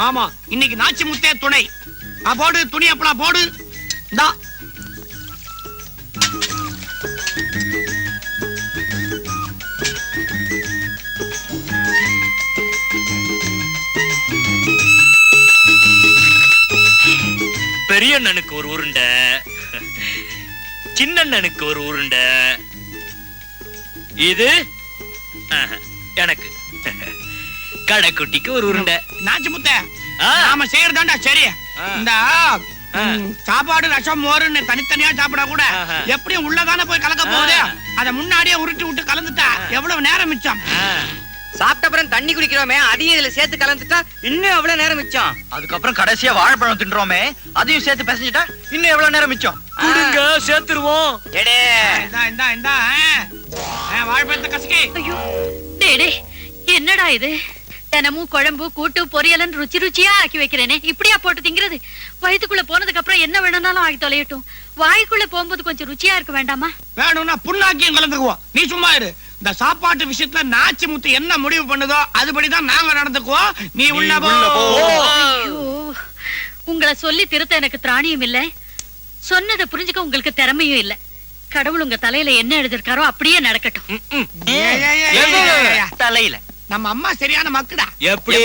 ஆமா, இன்னைக்கு நாச்சி முத்தே துணை. போடு துணி அப்பளா போடு. இந்தா. பெரிய அண்ணனுக்கு ஒரு உருண்டை, சின்ன அண்ணனுக்கு ஒரு உருண்டை, இது எனக்கு, கடைக்குட்டிக்கு ஒரு உருண்டை. நாச்சி முத்தே, நாம செய்யறதாண்டா சரி. இந்த சாப்பாடு ரசம் மோருன்னு தனித்தனியா சாப்பிட கூட எப்படியும் உள்ளதானே போய் கலக்க போகுது. அத முன்னாடியே உருட்டி விட்டு கலந்துட்டா எவ்வளவு நேரம் மிச்சம். சாப்பிட்ட அப்புறம் தண்ணி குடிக்கிறோமே, அதையும் இதுல சேர்த்து கலந்துட்டா இன்னும் எவ்வளவு நேரம் மிச்சம். அதுக்கப்புறம் கடைசியா வாழைப்பழம் தின்றோமே, அதையும் சேர்த்து பிசைஞ்சிட்டா இன்னும் எவ்வளவு நேரம் மிச்சம். குடுங்க, சேர்த்துருவோம். வாழைப்பழத்தை கசக்கி. ஐயோ டேடே, என்னடா இது? தினமும் குழம்பு கூட்டு பொரியலன்னு ருச்சி ருச்சியா ஆக்கி வைக்கிறேனே, இப்படியா போட்டு திங்கிறது? வயிற்றுக்குள்ள போனதுக்கு அப்புறம் என்ன வேணும்னாலும் ஆகி தொலையட்டும், வாய்க்குள்ள போகும்போது கொஞ்சம் ருச்சியா இருக்க வேண்டாமா? வேணும்னா புண்ணாக்கியும் கலந்துக்குவோம். நீ சும்மா இரு. இந்த சாப்பாட்டு விஷயத்துல நாச்சி முத்து என்ன முடிவு பண்ணுதோ அதுபடிதான் நாங்க நடந்துக்குவோம். நீ உள்ள போ. உங்களை சொல்லி திருத்த எனக்கு திராணியும் இல்ல, சொன்னதை புரிஞ்சுக்க உங்களுக்கு திறமையும் இல்ல. கடவுள் உங்க தலையில என்ன எழுதிருக்காரோ அப்படியே நடக்கட்டும். தலையில நம்ம அம்மா சரியான மக்குடா. எப்படி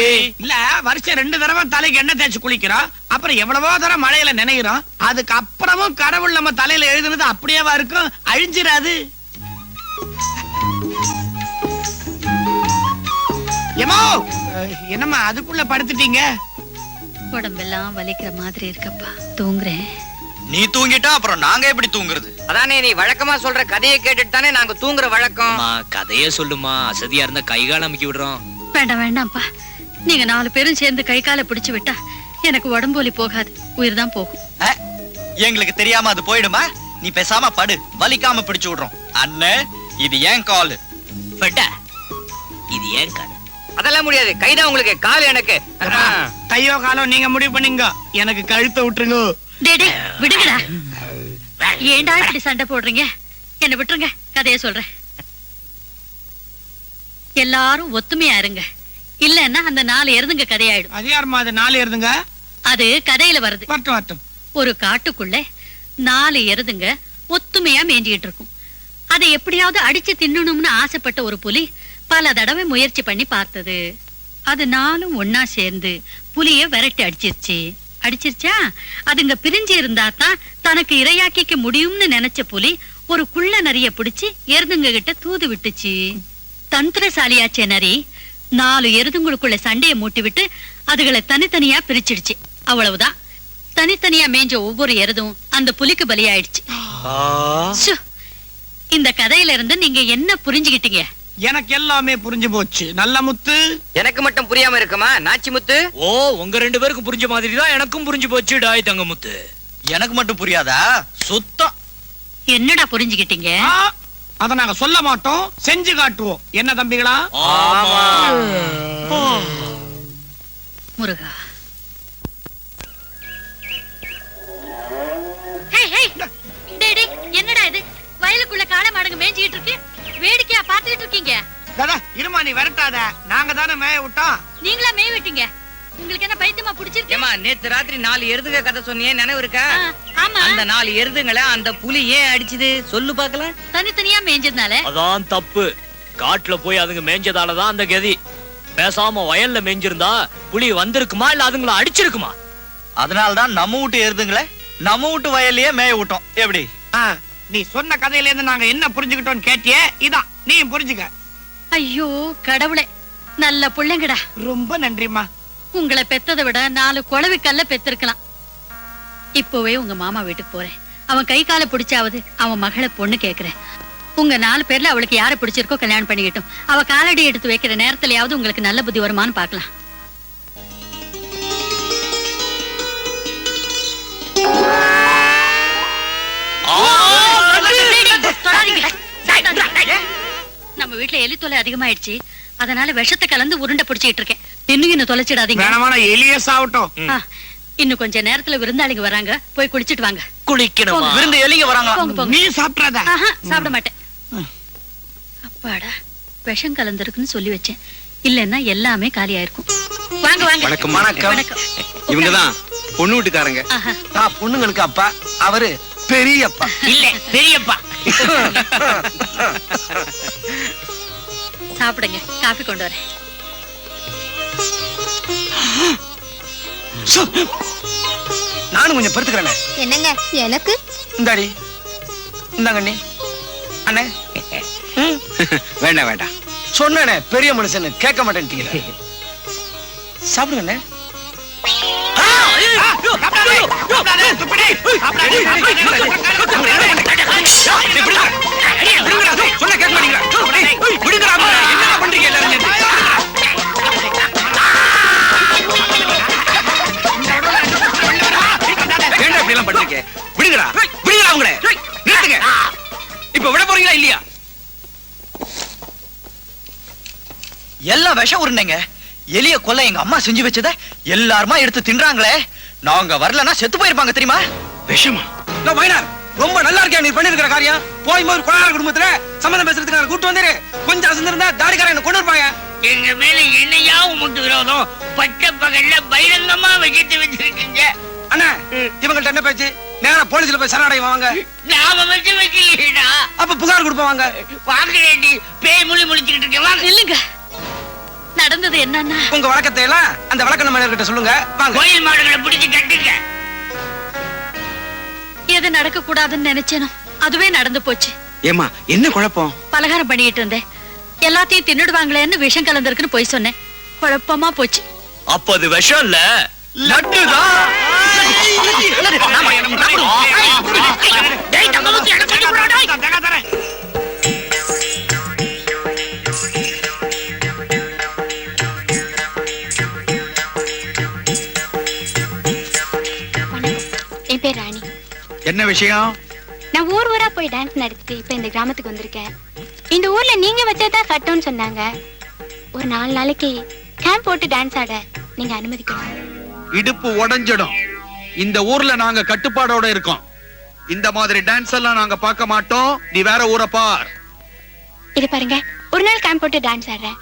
இல்ல, வருஷம் 2 தடவை தலைக்கு எண்ணெய் தேய்ச்சி குளிக்கிறோம், அப்புறம் எவ்வளவோ தடவை மழையில நினைக்கிறோம், அதுக்கு அப்புறமும் கடவுள் நம்ம தலையில எழுதுனது அப்படியேவா இருக்கும்? அழிஞ்சிராது. ஏமா, என்னம்மா அதுக்குள்ள படுத்துட்டீங்க? உடம்பெல்லாம் வலிக்கிற மாதிரி இருக்கப்பா, தூங்குறேன். நீ தூங்கிட்டா அப்புறம் நாங்க எப்படி தூங்குறது? அதானே நீ வழக்கமா சொல்ற கதையை கேட்டுட்டு தானே நாங்க தூங்குற வழக்கம். கதைய சொல்லுமா, அசதியா இருந்தா கை கால அமுக்கி விடுறோம். வேண்டாம் வேண்டாம்ப்பா, நீங்க 4 பேரும் சேர்ந்து கை காலை பிடிச்சு விட்டா எனக்கு உடம்பு வலி போகாது, உயிர் தான் போகும். எங்களுக்கு தெரியாம அது போயிடுமா? நீ பேசாம படு, வலிக்காம பிடிச்சு விடுறோம். அண்ணன், இது ஏன் காலு? இது ஏன் காலு? அதெல்லாம் முடியாது, கைதான் உங்களுக்கு, காலு எனக்கு. கையோ காலோ நீங்க முடிவு பண்ணீங்க, எனக்கு கழுத்தை விட்டுருங்க. டேடே விடுங்கடா, ஏண்டா இப்படி சண்டை போடுறீங்க? என்ன விட்டுருங்க, கதைய சொல்றேன். எல்லாரும் ஒத்துமையா இருங்க, இல்லன்னா அந்த 4 எருதுங்க கதையாயிடும். அது யாருமா அது 4 எருதுங்க? அது கதையில வருது. வரட்டும் வரட்டும். ஒரு காட்டுக்குள்ள 4 எருதுங்க ஒத்துமையா மேஞ்சிட்டு இருக்கும். அதை எப்படியாவது அடிச்சு தின்னணும்னு ஆசைப்பட்ட ஒரு புலி பல தடவை முயற்சி பண்ணி பார்த்தது. அது 4ம் ஒன்னா சேர்ந்து புலிய விரட்டி அடிச்சிருச்சா? அதுங்க பிரிஞ்சு இருந்தா தான் தனக்கு இரையாக்கிக்க முடியும்னு நினைச்ச புலி ஒரு குள்ள நரிய பிடிச்சு எருதுங்க கிட்ட தூது விட்டுச்சு. தந்திரசாலியாச்சே நரி 4 எருதுங்களுக்குள்ள சண்டையை மூட்டி விட்டு அதுகளை தனித்தனியா பிரிச்சிடுச்சு. அவ்வளவுதான், தனித்தனியா மேஞ்ச ஒவ்வொரு எருதும் அந்த புலிக்கு பலியாயிடுச்சு. இந்த கதையில இருந்து நீங்க என்ன புரிஞ்சுக்கிட்டீங்க? எனக்கு எல்லாமே புரிஞ்சு போச்சு. நல்ல முத்து, எனக்கு மட்டும் புரியாம இருக்குமா நாச்சி முத்து? ஓ, உங்க 2 பேருக்கும் புரிஞ்ச மாதிரி தான் எனக்கும் புரிஞ்சு போச்சு. டாய் தங்க முத்து, எனக்கு மட்டும் புரியாதா? சுத்தம். என்னடா புரிஞ்சுக்கிட்டீங்க? அத நாங்க சொல்ல மாட்டோம், செஞ்சு காட்டுவோம். என்ன தம்பிகளா? முருகா, என்னடா இது? வயலுக்குள்ள காளை மாடுங்க மேய்ஞ்சிட்டு இருக்கு, வேடிக்கையா பாத்துக்கிட்டு இருக்கீங்க? இருமா, நீ விரட்டாத, நாங்க தானே மேய விட்டோம். நீங்களா மேய் விட்டீங்க? உங்களுக்கு என்ன பைத்தியமா பிடிச்சிருக்கு? நேத்து ராத்திரி 4 எருதுங்க கதை சொன்னியே, நினைவு இருக்கா? ஆமா. அந்த 4 எருதுங்களை அந்த புலி ஏன் அடிச்சது சொல்லு பாக்கலாம். தனித்தனியா மேய்ஞ்சதுனால. அதான் தப்பு. காட்டுல போய் அதுங்க மேய்ஞ்சதாலதான் அந்த கதி. பேசாம வயல்ல மேய்ஞ்சிருந்தா புலி வந்திருக்குமா இல்ல அதுங்களை அடிச்சிருக்குமா? அதனாலதான் நம்ம வீட்டு எருதுங்களே நம்ம வீட்டு வயல்லையே மேய விட்டோம். எப்படி? நீ சொன்ன கதையில இருந்து நாங்க என்ன புரிஞ்சுக்கிட்டோம் கேட்டியே, இதான் நீ புரிஞ்சுக்க. ஐயோ கடவுளே, நல்ல புள்ளைங்கடா. ரொம்ப நன்றிமா. உங்களை பெத்ததை விட 4 குழவி கல்ல பெத்திருக்கலாம். இப்பவே உங்க மாமா வீட்டுக்கு போறேன். அவன் கை காலை பிடிச்சாவது அவன் மகளை பொண்ணு கேக்குறேன். உங்க 4 பேர்ல அவளுக்கு யாரை பிடிச்சிருக்கோ கல்யாணம் பண்ணிக்கிட்டும். அவ காலடி எடுத்து வைக்கிற நேரத்திலயாவது உங்களுக்கு நல்ல புத்தி வருமானு பாக்கலாம். நம்ம வீட்டுல எலி தொலை அதிகமாயிடுச்சு, அதனால விஷத்தை கலந்து உருண்டை பிடிச்சிட்டு இருக்கேன். இன்னும் தொலைச்சிடாதீங்க. எலியே சாவட்டும். இன்னும் கொஞ்ச நேரத்துல விருந்தாளிங்க வராங்க, போய் குளிச்சிட்டு வாங்க. குளிக்கணும். விருந்து எலிங்க வராங்க. நீ சாப்பிடாத? சாப்பிட மாட்டேன். அப்பாடா, விஷம் கலந்துருக்குன்னு சொல்லி வச்சேன், இல்லன்னா எல்லாமே காலியாயிருக்கும். வாங்க வாங்க. வணக்கம். வணக்கம். இவங்கதான் பொண்ணு வீட்டுக்காரங்க. ஆஹா. நான் பொண்ணுங்களுக்கு அப்பா, அவரு பெரியப்பா. இல்ல பெரியப்பா. சாப்பிடுங்க, காபி கொண்டு வரேன். நானும் கொஞ்சம் பெருத்துக்கிறேனே. என்னங்க எனக்கு இந்தாடி, இந்தாங்க அண்ணே. அண்ணே வேண்டாம் வேண்டாம். சொன்னேனே பெரிய மனுஷன்னு கேட்க மாட்டேன்ட்டீங்களே. சாப்பிடுங்க அண்ணே. சொன்ன கேட்க மாட்டீங்களா? விடுங்கடா, என்ன பண்றீங்க எல்லாரும் சேர்ந்து? ஏன்டா இப்படி எல்லாம் பண்றீங்க? விடுங்கடா, விடுங்கடா அவங்கள. நிறுத்துங்க. இப்ப விட போறீங்களா இல்லையா? எல்லாம் விஷம் உருண்டைங்க. எலிய கொல்ல எங்க அம்மா செஞ்சு வச்சத எல்லாருமா எடுத்து தின்றாங்களே. நாங்க வரலன்னா செத்து போயிருப்பாங்க தெரியுமா? விஷமா? மைனார், ரொம்ப நல்லா இருக்கேன் நீ பண்ணிருக்கிற காரியம். போய் போது கொடார குடும்பத்துல சம்மந்தம் பேசுறதுக்கு கூட்டு வந்துரு. கொஞ்சம் அசந்திருந்தா தாடிக்காரன் என்ன கொண்டு இருப்பாங்க. எங்க மேல என்னையா உமக்கு விரோதம்? பச்சை பகல்ல பகிரங்கமா வகித்து வச்சிருக்கீங்க. அண்ணா, இவங்கள்ட்ட என்ன பேச்சு? நேரா போலீஸ்ல போய் சரணடையும் வாங்க. நாம வச்சு வைக்கலையா? அப்ப புகார் கொடுப்பாங்க. வாங்கலேண்டி, பேய் முழி முழிச்சுக்கிட்டு இருக்கேன். வாங்க. இல்லைங்க, நடந்தது என்னன்னா, உங்க வழக்கத்தை எல்லாம் அந்த வழக்க நம்ம கிட்ட சொல்லுங்க. வாங்க. கோயில் மாடுகளை பிடிச்சு கட்டுங்க. எது நடக்க கூடாதுன்னு நினைச்சேனோ அதுவே நடந்து போச்சு. ஏமா என்ன குழப்பம்? பலகாரம் பண்ணிட்டு இருந்தேன். எல்லாத்தையும் தின்னுடுவாங்களேன்னு விஷம் கலந்திருக்குன்னு போய் சொன்னேன். குழப்பமா போச்சு. அப்ப அது விஷம் இல்ல, லட்டுதான். டேய், தங்க ஊத்தி எனக்கு சொல்லி போடா, டேய். என் பேர் ராணி. என்ன விஷயம்? நான் ஊர் ஊரா போய் டான்ஸ் நடத்திட்டு இப்ப இந்த கிராமத்துக்கு வந்திருக்கேன். இந்த ஊர்ல நீங்க வச்சதான் சட்டம்னு சொன்னாங்க. ஒரு 4 நாளைக்கு கேம்ப் போட்டு டான்ஸ் ஆட நீங்க அனுமதிக்கணும். இடுப்பு உடைஞ்சிடும். இந்த ஊர்ல நாங்க கட்டுப்பாடோட இருக்கோம். இந்த மாதிரி டான்ஸ் எல்லாம் நாங்க பார்க்க மாட்டோம். நீ வேற ஊரை பார். இது பாருங்க, ஒரு நாள் கேம்ப் போட்டு டான்ஸ் ஆடுறேன்.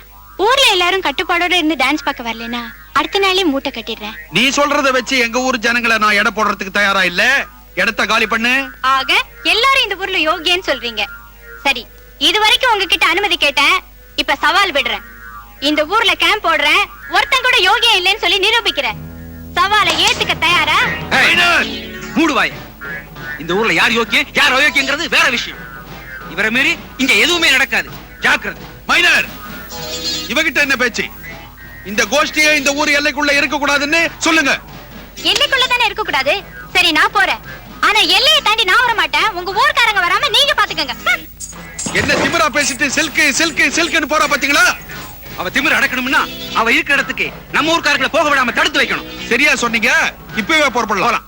ஊர்ல எல்லாரும் கட்டுப்பாடோட இருந்து டான்ஸ் பார்க்க வரலனா அடுத்த நாளே மூட்டை கட்டிடுறேன். நீ சொல்றத வச்சு எங்க ஊர் ஜனங்களை நான் எடை போடுறதுக்கு தயாரா இல்ல. இடத்த காலி பண்ணு. ஆக எல்லாரும் இந்த ஊர்ல யோகியன்னு சொல்றீங்க. சரி, இது வரைக்கும் உங்ககிட்ட அனுமதி கேட்டேன். இப்ப சவால் விடுறேன். இந்த ஊர்ல கேம்ப் போடுறேன். ஒருத்தன் கூட யோகியம் இல்லைன்னு சொல்லி நிரூபிக்கிறேன். சவாலை ஏத்துக்க தயாரா? மூடுவாய். இந்த ஊர்ல யார் யோக்கியம் யார் அயோக்கியங்கிறது வேற விஷயம். இவரை மீறி இங்க எதுவுமே நடக்காது. ஜாக்கிரதை. மைனர், இவகிட்ட என்ன பேச்சு? இந்த கோஷ்டியே இந்த ஊர் எல்லைக்குள்ள இருக்க கூடாதுன்னு சொல்லுங்க. எல்லைக்குள்ள தானே இருக்க கூடாது. சரி, நான் போறேன். ஆனா எல்லையை தாண்டி நான் வர மாட்டேன். உங்க ஊர்க்காரங்க வராம நீங்க பாத்துக்கங்க. என்ன திமிரா பேசிட்டு சில்கு சில்கு சில்குன்னு போறா பாத்தீங்களா? அவ திமிர அடக்கணும்னா அவ இருக்கிற இடத்துக்கு நம்ம ஊர்க்காரங்களை போக விடாம தடுத்து வைக்கணும். சரியா சொன்னீங்க. இப்பவே புறப்படலாம்.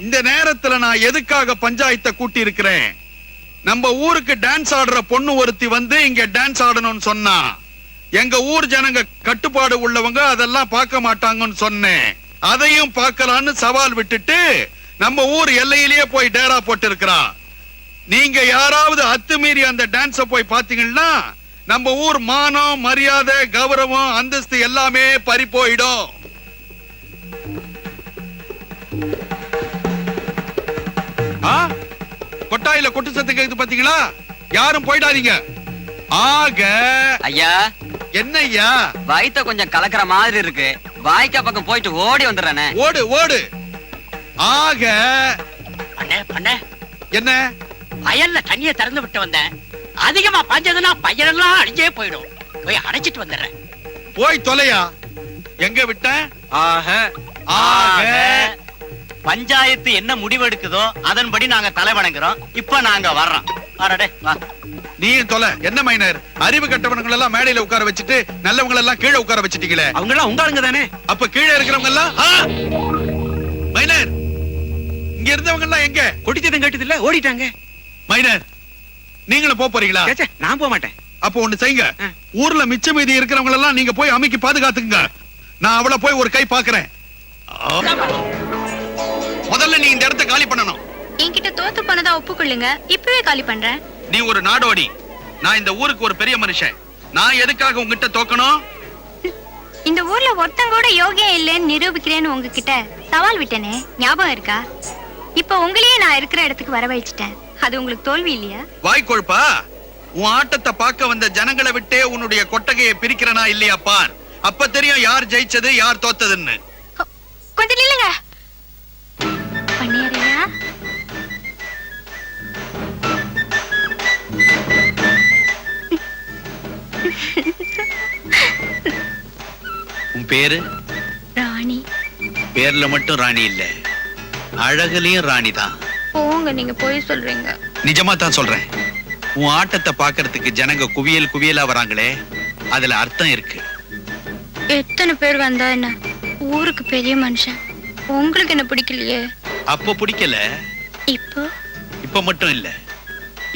இந்த நேரத்துல நான் எதுக்காக பஞ்சாயத்தை கூட்டி இருக்கிறேன்? நம்ம ஊருக்கு டான்ஸ் ஆடுற பொண்ணு ஒருத்தி வந்து இங்க டான்ஸ் ஆடணும்னு சொன்னா எங்க ஊர் ஜனங்க கட்டுப்பாடு உள்ளவங்க அதெல்லாம் பார்க்க மாட்டாங்கன்னு சொன்னேன். அதையும் பார்க்கலான்னு சவால் விட்டுட்டு நம்ம ஊர் எல்லையிலேயே போய் டேரா போட்டு இருக்கிறா. நீங்க யாராவது அத்துமீறி அந்த டான்ஸ போய் பாத்தீங்கன்னா நம்ம ஊர் மானம் மரியாதை கௌரவம் அந்தஸ்து எல்லாமே பறி போயிடும். கொட்டாயில கொட்டு சத்தம் கேக்குது பாத்தீங்களா? யாரும் போயிடாதீங்க. ஆக ஐயா, என்ன ஐயா? வயித்த கொஞ்சம் கலக்கிற மாதிரி இருக்கு. வாய்க்கா பக்கம் போயிட்டு ஓடி வந்துடுறேனே. ஓடு ஓடு. ஆக அண்ணே, அண்ணே, என்ன? வயல்ல தண்ணிய திறந்து விட்டு வந்தேன். அதிகமா பாஞ்சதுன்னா பையனெல்லாம் அழிஞ்சே போயிடும். போய் அடைச்சிட்டு வந்துடுறேன். போய் தொலையா. எங்க விட்ட? ஆக ஆக பஞ்சாயத்து என்ன முடிவெடுக்குதோ அதன்படி நாங்க தலை வணங்குறோம். இப்ப நாங்க வர்றோம். வரடே வா. நீயும் தொலை. என்ன மைனர், அறிவு கட்டவனங்கள் எல்லாம் மேடையில உட்கார வச்சுட்டு நல்லவங்க எல்லாம் கீழே உட்கார வச்சிட்டீங்களே. அவங்க எல்லாம் உங்காளுங்க தானே? அப்ப கீழே இருக்கிறவங்க எல்லாம் மைனர், இங்க இருந்தவங்க எல்லாம் எங்க? கொட்டிச்சதம் கேட்டது இல்ல, ஓடிட்டாங்க. மைனர், நீங்களும் போறீங்களா? நான் போக மாட்டேன். அப்ப ஒண்ணு செய்யுங்க. ஊர்ல மிச்ச மீதி இருக்கிறவங்க எல்லாம் நீங்க போய் அமைக்கி பாதுகாத்துங்க. நான் அவளை போய் ஒரு கை பாக்குறேன். முதல்ல நீ இந்த இடத்தை காலி பண்ணணும். என்கிட்ட தோத்து போனதா ஒப்புக்கொள்ளுங்க. இப்பவே காலி பண்றேன். நீ ஒரு நாடோடி, நான் இந்த ஊருக்கு ஒரு பெரிய மனுஷன். நான் எதுக்காக உங்ககிட்ட தோக்கணும்? இந்த ஊர்ல ஒருத்தங்க கூட யோகியம் இல்லைன்னு நிரூபிக்கிறேன்னு உங்ககிட்ட சவால் விட்டேனே, ஞாபகம் இருக்கா? இப்ப உங்களையே நான் இருக்கிற இடத்துக்கு வரவழைச்சிட்டேன். அது உங்களுக்கு தோல்வி இல்லையா? வாய்க்கொழுப்பா, உன் ஆட்டத்தை பார்க்க வந்த ஜனங்களை விட்டே உன்னுடைய கொட்டகையை பிரிக்கிறனா இல்லையா பார். அப்ப தெரியும் யார் ஜெயிச்சது யார் தோத்ததுன்னு. கொஞ்சம் நில்லுங்க பண்ணியறையா. உன் பேரு? ராணி. பேர்ல மட்டும் ராணி இல்ல, அழகுலயும் ராணி தான். போங்க, நீங்க போய் சொல்றீங்க. நிஜமா தான் சொல்றேன். உன் ஆட்டத்தை பாக்குறதுக்கு ஜனங்க குவியல் குவியலா வராங்களே, அதுல அர்த்தம் இருக்கு. எத்தனை பேர் வந்தா என்ன, ஊருக்கு பெரிய மனுஷன். உங்களுக்கு என்ன பிடிக்கலையே? அப்ப பிடிக்கல, இப்போ இப்ப மட்டும் இல்ல,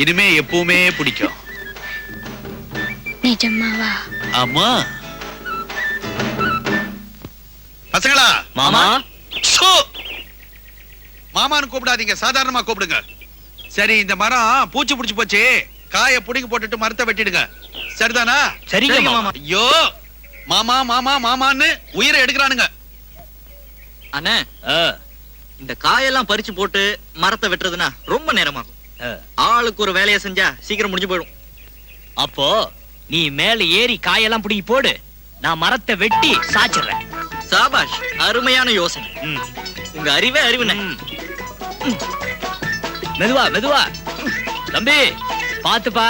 இனிமே எப்பவுமே பிடிக்கும். நிஜமாவா? ஆமா. பசங்களா, மாமா சோ, மாமான்னு கூப்பிடாதீங்க, சாதாரணமா கூப்பிடுங்க. சரி, இந்த மரம் பூச்சி புடிச்சு போச்சு, காய புடிங்கி போட்டுட்டு மரத்தை வெட்டிடுங்க. சரிதானா? சரிங்க மாமா. ஐயோ, மாமா மாமா மாமான்னு உயிரை எடுக்கிறானுங்க. அண்ணே, இந்த காயெல்லாம் பறிச்சு போட்டு மரத்தை வெட்டுறதுன்னா ரொம்ப நேரமாகும். ஆளுக்கு ஒரு வேலையை செஞ்சா சீக்கிரம் முடிஞ்சு போயிடும். அப்போ நீ மேல ஏறி காயெல்லாம் பிடிங்கி போடு, நான் மரத்தை வெட்டி சாச்சிடுறேன். சாபாஷ், அருமையான யோசனை. உங்க அறிவே அறிவுண்ணே. மெதுவா மெதுவா தம்பி, பாத்துப்பா.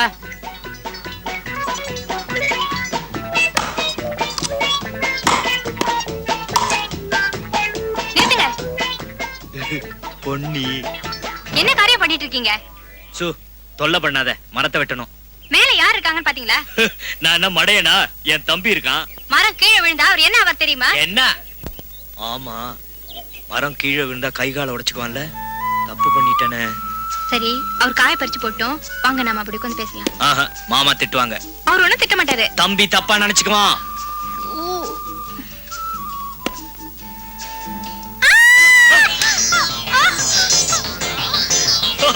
நிறுத்துங்க. பொன்னி, என்ன காரியம் பண்ணிட்டு இருக்கீங்க? சு, தொல்லை பண்ணாத, மரத்தை வெட்டணும். மேல யார் இருக்காங்கன்னு பாத்தீங்களா? நான் என்ன மடையனா? என் தம்பி இருக்கான். மரம் கீழே விழுந்தா அவர் என்ன ஆவார் தெரியுமா? என்ன? ஆமா, மரம் கீழே விழுந்தா கை கால உடைச்சுக்குவான்ல, தப்பு பண்ணிட்டேனே. சரி, அவர் காய பறிச்சு போட்டோம், வாங்க நாம அப்படி உட்கார்ந்து பேசலாம். ஆஹா, மாமா திட்டுவாங்க. அவர் ஒண்ணும் திட்ட மாட்டாரு. தம்பி தப்பா நினைச்சுக்குவான்.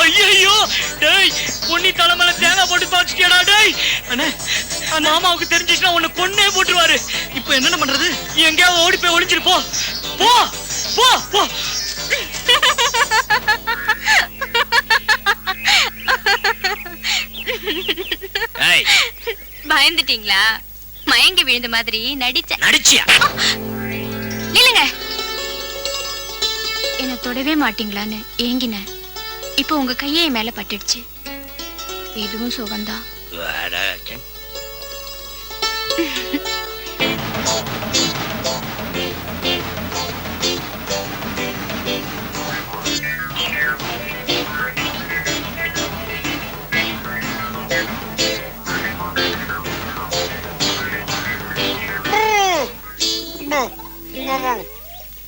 ஐயோ, டேய், பொன்னி தலைமையில தேங்காய் போட்டு துவைச்சிட்டியாடா டேய். அண்ணே, மாமாவுக்கு தெரிஞ்சிச்சுன்னா உன்னை கொன்னே போட்டுருவாரு. இப்போ என்ன பண்றது? எங்கேயாவது ஓடி போய் ஒளிஞ்சிரு போ. போ போ போ. ஏய், பயந்துட்டீங்களா? மயங்கி விழுந்த மாதிரி நடிச்சேன். நடிச்சியா? நில்லுங்க. என்ன தொடவே மாட்டீங்களான்னு ஏங்கின. இப்போ உங்க கையே மேல பட்டுடுச்சு. இதுவும் சுகம்தான்.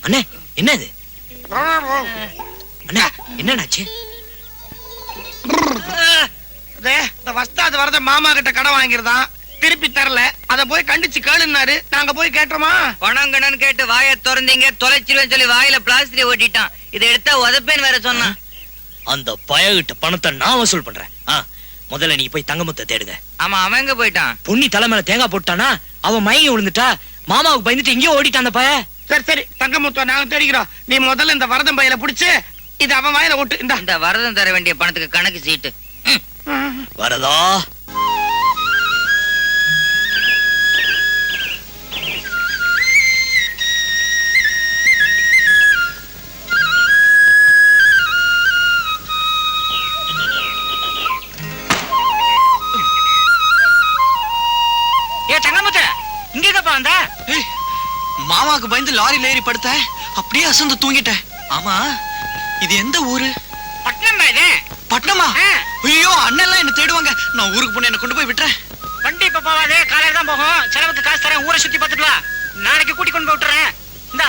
அண்ணே, என்னது? அண்ணே, என்னன்னாச்சு? இந்த வஸ்தாது வரத மாமா கிட்ட கடன் வாங்கிருந்தான், திருப்பி தரல. அத போய் கண்டிச்சு கேளுன்னாரு, நாங்க போய் கேட்டோமா? பணம் கடன் கேட்டு வாயை திறந்தீங்க, தொலைச்சிருவேன்னு சொல்லி வாயில பிளாஸ்டிக் ஓட்டிட்டான். இதை எடுத்தா உதப்பேன்னு வேற சொன்னான். அந்த பயகிட்ட பணத்தை நான் வசூல் பண்றேன். முதல்ல நீ போய் தங்கமுத்தை தேடுங்க. ஆமா, அவன் எங்க போயிட்டான்? பொன்னி தலைமையில தேங்காய் போட்டானா, அவன் மயங்கி விழுந்துட்டா, மாமாவுக்கு பயந்துட்டு எங்கேயோ ஓடிட்டான் அந்த பய. சரி சரி, தங்கமுத்துவ நாங்க தேடிக்கிறோம். நீ முதல்ல இந்த வரதம் பையில புடிச்சு இது அவன் வாயில ஓட்டு. இந்த வரதம் தர வேண்டிய பணத்துக்கு கணக்கு சீட்டு. வரதா? ஏ தங்கமுத்த, இங்க எங்கப்பா வந்த? மாமாவுக்கு பயந்து லாரியில ஏறி படுத்த, அப்படியே அசந்து தூங்கிட்டேன். ஆமா, இது எந்த ஊரு? பட்டணம் இது. பட்டணமா? ஐயோ, அண்ணெல்லாம் என்ன தேடுவாங்க. நான் ஊருக்கு போன என்ன கொண்டு போய் விட்டுறேன். வண்டி இப்ப போவாதே, காலையில தான் போகும். செலவுக்கு காசு தரேன், ஊரை சுத்தி பார்த்துட்டு வா. நாளைக்கு கூட்டி கொண்டு போய் விட்டுறேன். இந்தா,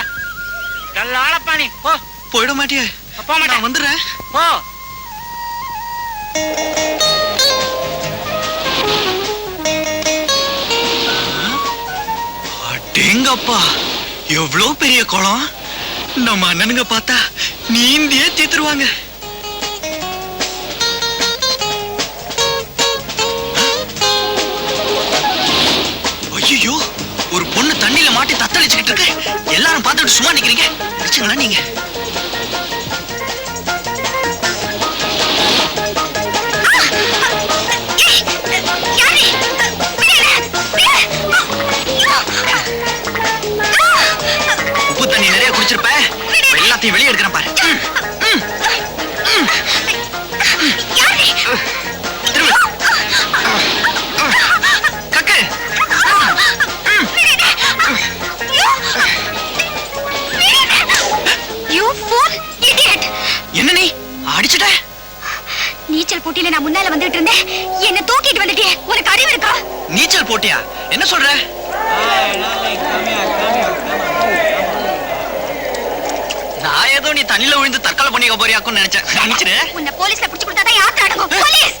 நல்ல ஆளப்பா நீ. போ. போயிட மாட்டியே? போக மாட்டேன். வந்துடுறேன். போ. அடேங்கப்பா, எவ்வளவு பெரிய குளம். நம்ம அண்ணனுங்க பார்த்தா நீந்தியே தீத்துருவாங்க. ஐயோ, ஒரு பொண்ணு தண்ணியில மாட்டி தத்தளிச்சுக்கிட்டு இருக்கு. எல்லாரும் பார்த்துட்டு சும்மா நிக்கிறீங்க. வச்சுங்களா நீங்க? உப்பு தண்ணி நிறைய குடிச்சிருப்ப. எல்லாத்தையும் வெளியே எடுக்கிறேன் பாரு. கக்கு. என்ன நீ அடிச்சுட்ட? நீச்சல் போட்டியில நான் முன்னால வந்துட்டு இருந்தேன். என்ன தூக்கிட்டு வந்துட்டியே. உனக்கு அறிவு இருக்கா? நீச்சல் போட்டியா? என்ன சொல்ற? நான் ஏதோ நீ தண்ணில விழுந்து தற்கொலை பண்ணிக்க போறியாக்குன்னு நினைச்சேன். நினைச்சிரு. உன்னை போலீஸ்ல புடிச்சு கொடுத்தாதான் யாத்திரை அடங்கும். போலீஸ்!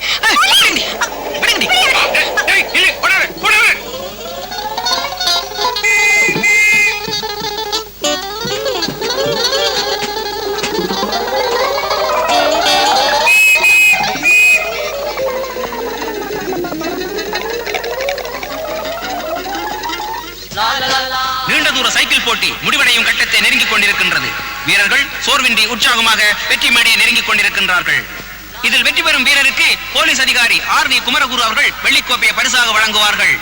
நீண்ட தூர சைக்கிள் போட்டி முடிவடையும் கட்டத்தை நெருங்கிக் கொண்டிருக்கின்றது. வீரர்கள் சோர்வின்றி உற்சாகமாக வெற்றி மேடையை நெருங்கிக் கொண்டிருக்கின்றார்கள். இதில் வெற்றி பெறும் வீரருக்கு போலீஸ் அதிகாரி ஆர்.வி. குமரகுரு அவர்கள் வெள்ளிக்கோப்பையை பரிசாக வழங்குவார்கள்.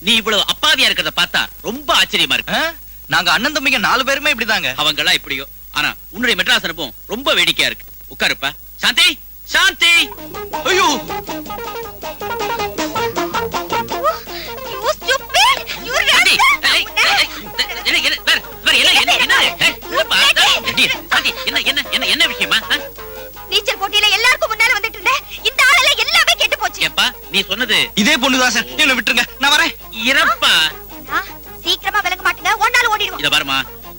நீ இவ்வளவு அப்பாவியா இருக்கிறத பார்த்தா ரொம்ப ஆச்சரியமா இருக்கு. நாங்க அண்ணன் தம்பிங்க 4 பேருமே இப்படிதாங்க. அவங்க எல்லாம் இப்படியோ, ஆனா உன்னுடைய மெட்ராஸ் அனுபவம் ரொம்ப வேடிக்கையா இருக்கு. உட்காருப்பா. சாந்தி, சாந்தி. ஐயோ, என்ன விஷயமா? நீச்சல் போட்டியில எல்லாருக்கும் முன்னால வந்துட்டு இருந்தேன். இந்த ஆளல எல்லாமே கெட்டு போச்சு. ஏப்பா நீ சொன்னது இதே பொண்ணுதான் சார். என்ன விட்டுருங்க, நான் வரேன். இறப்பா. சீக்கிரமா விலக மாட்டீங்க, ஒன்னால ஓடிடுவோம். இத பாருமா,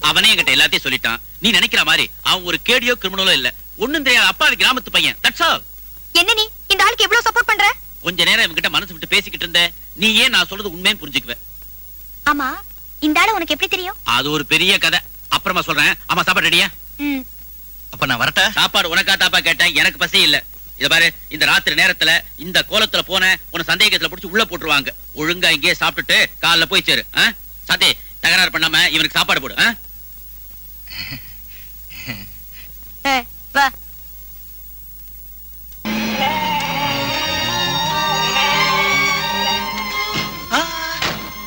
அவனே என்கிட்ட எல்லாத்தையும் சொல்லிட்டான். நீ நினைக்கிற மாதிரி அவன் ஒரு கேடியோ கிரிமினலோ இல்ல. ஒண்ணும் தெரியாத அப்பாவி கிராமத்து பையன். That's all. என்ன நீ இந்த ஆளுக்கு எவ்வளவு சப்போர்ட் பண்ற? கொஞ்ச நேரம் இவன்கிட்ட மனசு விட்டு பேசிக்கிட்டு இருந்த, நீ ஏன் நான் சொல்றது உண்மைன்னு புரிஞ்சுக்குவ. ஆமா, இந்த ஆளு உனக்கு எப்படி தெரியும்? அது ஒரு பெரிய கதை, அப்புறமா சொல்றேன். ஆமா, சாப்பாடு ரெடியா? அப்ப நான் வரட்டா? சாப்பாடு உனக்கா தாப்பா கேட்டேன், எனக்கு பசி இல்ல. இத பாரு, இந்த ராத்திரி நேரத்துல இந்த கோலத்துல போன உன சந்தேகத்துல புடிச்சு உள்ள போட்டுருவாங்க. ஒழுங்கா இங்கே சாப்பிட்டுட்டு காலைல போய் சேரு. சாந்தி, தகராறு பண்ணாம இவனுக்கு சாப்பாடு போடு. வா.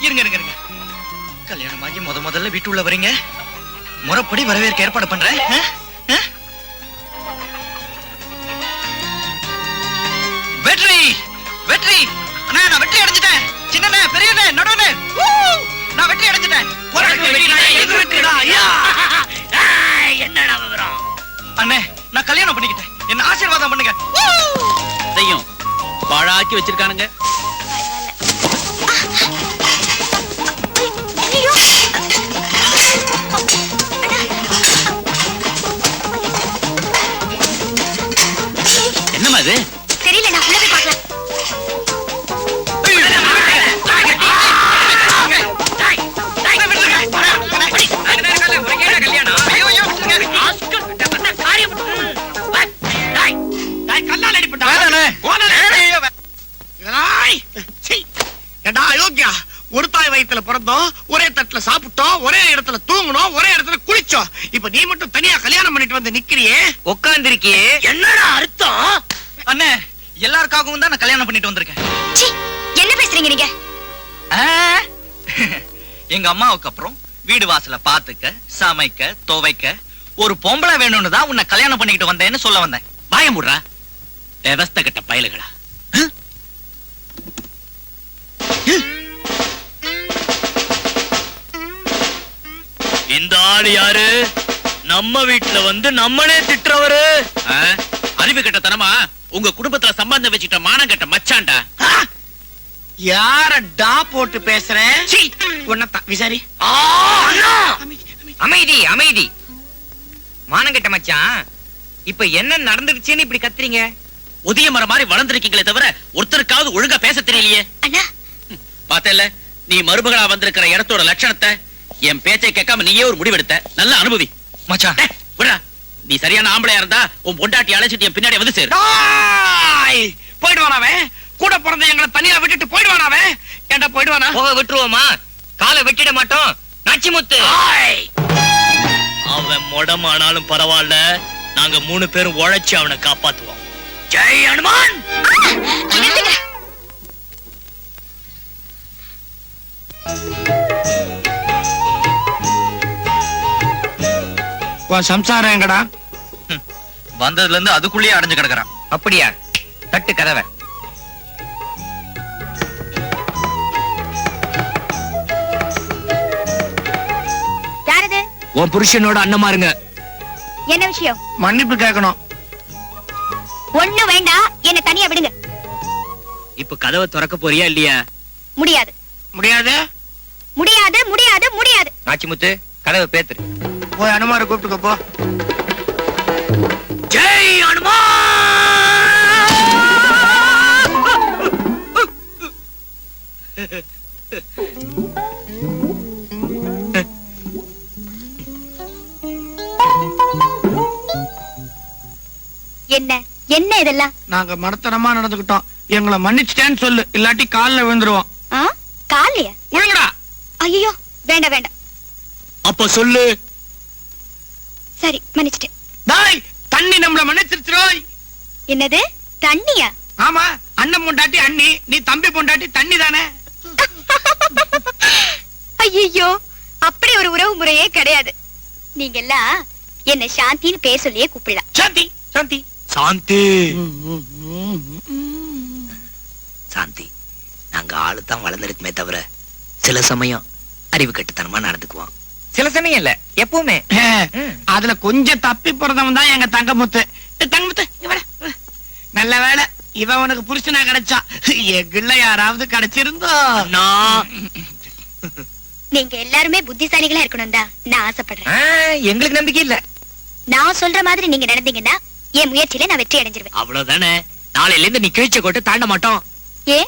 இருங்க இருங்க இருங்க. கல்யாணமாகி முதல்ல வீட்டுள்ள வரீங்க. முறைப்படி வரவேற்க ஏற்பாடு பண்றேன். வெற்றி வெற்றி. அண்ணா, நான் வெற்றி அடைஞ்சிட்டேன். சின்னண்ணே, பெரியண்ணே, நடுவண்ணே, நான் வெற்றி அடைஞ்சிட்டேன். என்னடா விவரம்? அண்ணே, நான் கல்யாணம் பண்ணிக்கிட்டேன். என்ன ஆசீர்வாதம் பண்ணுங்க. செய்யும் பாழாக்கி வச்சிருக்கானுங்க. என்னமா அது? தெரியல, நான் உள்ள போய் பார்க்கலாம். கல்லால் அடிப்பட்டா. ஏண்டா அயோக்கியா, ஒரு தாய் வயித்துல பிறந்தோம், ஒரே தட்டுல சாப்பிட்டோம், ஒரே இடத்துல தூங்கணும், ஒரே இடத்துல குளிச்சோம். இப்ப நீ மட்டும் தனியா கல்யாணம் பண்ணிட்டு வந்து நிக்கிறியே, உட்கார்ந்திருக்கியே, என்னடா அர்த்தம்? அண்ணே, எல்லாருக்காகவும் தான் நான் கல்யாணம் பண்ணிட்டு வந்திருக்கேன். என்ன பேசுறீங்க நீங்க? எங்க அம்மாவுக்கு அப்புறம் வீடு வாசல பாத்துக்க, சமைக்க, துவைக்க ஒரு பொம்பளை வேணும்னு தான் உன்னை கல்யாணம் பண்ணிக்கிட்டு வந்தேன்னு சொல்ல வந்தேன். பயமுடுறா விவஸ்த கட்ட பயலுகளா. இந்த ஆள் யாரு? நம்ம வீட்டுல வந்து நம்மளே திட்டுறவரு. அறிவு கட்டத்தனமா உங்க குடும்பத்துல சம்பந்தம் வச்சுட்ட மானம் கட்ட மச்சான்டா. யாரடா போட்டு பேசுறேன்? உன்னதான் விசாரி. அமைதி அமைதி. மானங்கெட்ட மச்சான், இப்ப என்ன நடந்துருச்சுன்னு இப்படி கத்துறீங்க? உதிய மரம் மாதிரி வளர்ந்துருக்கீங்களே தவிர ஒருத்தருக்காவது ஒழுங்கா பேச தெரியலையே. அண்ணா பார்த்தல நீ மருமகளா வந்திருக்கிற இடத்தோட லட்சணத்தை. என் பேச்சை கேட்காம நீயே ஒரு முடிவெடுத்த. நல்ல அனுபவி மச்சான். விடா, நீ சரியான ஆம்பளையா இருந்தா உன் பொண்டாட்டி அழைச்சிட்டு என் பின்னாடி வந்து சேரு. போயிடுவானாவே? கூட பிறந்த எங்களை தனியா விட்டுட்டு போயிடுவானாவே? ஏன்டா போயிடுவானா? போக விட்டுருவோமா? காலை வெட்டிட மாட்டோம். நாச்சிமுத்து, அவன் முடமானாலும் பரவாயில்ல, நாங்க 3 பேரும் உழைச்சு அவனை காப்பாத்துவோம். ஜெய் ஹனுமான். சம்சாரம் எங்கடா? வந்ததுல இருந்து அதுக்குள்ளேயே அடைஞ்சு கிடக்குறான். அப்படியா? தட்டு கதவை. யாரது? உன் புருஷனோட அண்ணமாருங்க. என்ன விஷயம்? மன்னிப்பு கேட்கணும். ஒண்ணு வேண்டாம், என்ன தனியா விடுங்க. இப்ப கதவை திறக்க போறியா இல்லையா? முடியாது முடியாது முடியாது முடியாது முடியாது. நாச்சிமுத்து, கதவை பேத்துரு. போய் அனுமாரை கூப்பிட்டுக்க போ. ஜெய் ஹனுமான். என்ன என்ன இதெல்லாம்? நாங்க மடத்தனமா நடந்துக்கிட்டோம், எங்களை மன்னிச்சிட்டேன்னு சொல்லு, இல்லாட்டி கால்ல விழுந்துருவோம். காலையா? ஒழுங்கடா. ஐயோ வேண்டாம் வேண்டாம். அப்ப சொல்லு. சரி மன்னிச்சிட்டேன். டாய், தண்ணி நம்மள மன்னிச்சிருச்சுரோய். என்னது தண்ணியா? ஆமா, அண்ணன் பொண்டாட்டி அண்ணி, நீ தம்பி பொண்டாட்டி தண்ணி தானே. ஐயோ, அப்படி ஒரு உறவு முறையே கிடையாது. நீங்க எல்லாம் என்ன சாந்தின்னு பேர் சொல்லியே கூப்பிடலாம். சாந்தி சாந்தி சாந்தி. சாந்தி, நாங்க ஆளுதான் வளர்ந்துருக்குமே தவிர சில சமயம் அறிவு கட்டுத்தனமா நடந்துக்குவோம். சில சமயம் இல்ல, எப்பவுமே. அதுல கொஞ்சம் தப்பி பிறந்தவன் தான் எங்க தங்கமுத்து. தங்கமுத்து இங்க வாடா. நல்ல வேளை இவன் உனக்கு புருஷனா கிடைச்சான். எங்குள்ள யாராவது கிடைச்சிருந்தோ. நீங்க எல்லாருமே புத்திசாலிகளா இருக்கணும் தான் நான் ஆசைப்படுறேன். எங்களுக்கு நம்பிக்கை இல்ல. நான் சொல்ற மாதிரி நீங்க நடந்தீங்கன்னா என் முயற்சியில நான் வெற்றி அடைஞ்சிருவேன். அவ்வளவுதானே. நாளையில இருந்து நீ கீழ்ச்ச கோட்டை தாண்ட மாட்டோம். ஏ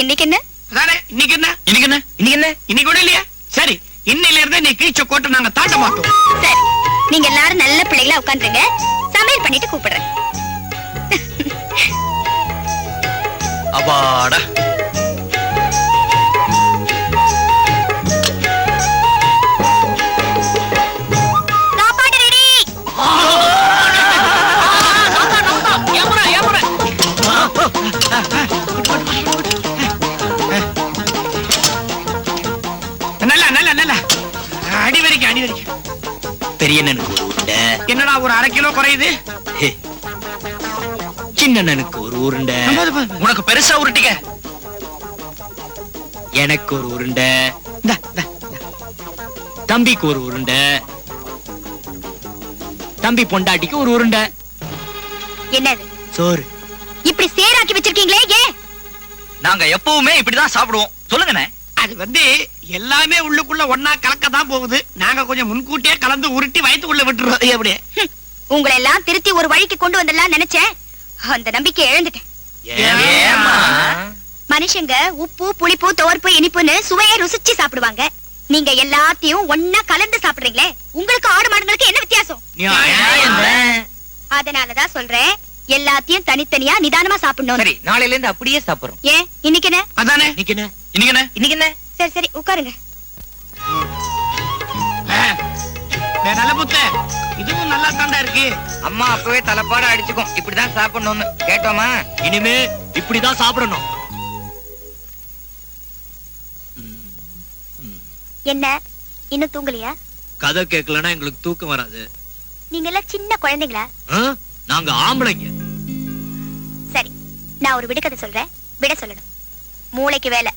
இன்னைக்கு என்ன? அதானே, இன்னைக்கு என்ன? இன்னைக்கு என்ன? இன்னைக்கு என்ன? இன்னைக்கு கூட இல்லையா? சரி, இன்னையில இருந்து நீ கீழ்ச்ச கோட்டை நாங்க தாண்ட மாட்டோம். சரி, நீங்க எல்லாரும் நல்ல பிள்ளைகளா உட்காந்துருங்க. சமையல் பண்ணிட்டு கூப்பிடுறேன். அப்பாடா. சாப்பாடு ரெடி. நல்ல நல்ல நல்ல அடி வரைக்கும் அடி வரைக்கும். பெரிய நனுக்கு ஒரு உருண்டை. என்னடா ஒரு 1/2 கிலோ குறையுது? சின்ன நனுக்கு ஒரு உருண்டை. உனக்கு பெருசா உருட்டிக்க. எனக்கு ஒரு உருண்டை. தம்பிக்கு ஒரு உருண்டை. தம்பி பொண்டாட்டிக்கு ஒரு உருண்டை. என்னது சோறு. இப்படி சேராக்கி வச்சிருக்கீங்களே ஏன்? நாங்க எப்பவுமே இப்படிதான் சாப்பிடுவோம். சொல்லுங்கண்ணே. அது வந்து எல்லாமே உள்ளுக்குள்ள ஒன்னா கலக்க தான் போகுது. நாங்க கொஞ்சம் முன்கூட்டியே கலந்து உருட்டி வயித்துக்குள்ள விட்டுறோம். எப்படியே உங்களை எல்லாம் திருத்தி ஒரு வழிக்கு கொண்டு வந்துடலாம் நினைச்சேன். அந்த நம்பிக்கை இழந்துட்டேன். மனுஷங்க உப்பு புளிப்பு துவர்ப்பு இனிப்புன்னு சுவையை ருசிச்சு சாப்பிடுவாங்க. நீங்க எல்லாத்தையும் ஒன்னா கலந்து சாப்பிடுறீங்களே, உங்களுக்கு ஆடு மாடுங்களுக்கு என்ன வித்தியாசம்? அதனாலதான் சொல்றேன், எல்லாத்தையும் தனித்தனியா நிதானமா சாப்பிடணும். சரி, நாளையில இருந்து அப்படியே சாப்பிடுறோம். ஏன் இன்னைக்கு என்ன? அதானே. இன்னைக்கு என்ன? இன்னைக்கு என்ன? இன்னைக்கு என்ன? சரி சரி உட்காருங்க. நல்ல புத்த, இதுவும் நல்லா தாண்டா இருக்கு. அம்மா அப்பவே தலைப்பாட அடிச்சுக்கும், இப்படிதான் சாப்பிடணும்னு கேட்டோமா? இனிமே இப்படிதான் சாப்பிடணும். என்ன இன்னும் தூங்கலையா? கதை கேட்கலன்னா எங்களுக்கு தூக்கம் வராது. நீங்க எல்லாம் சின்ன குழந்தைங்களா? நாங்க ஆம்பளைங்க. சரி, நான் ஒரு விடுகதை சொல்றேன், விட சொல்லணும். மூளைக்கு வேலை.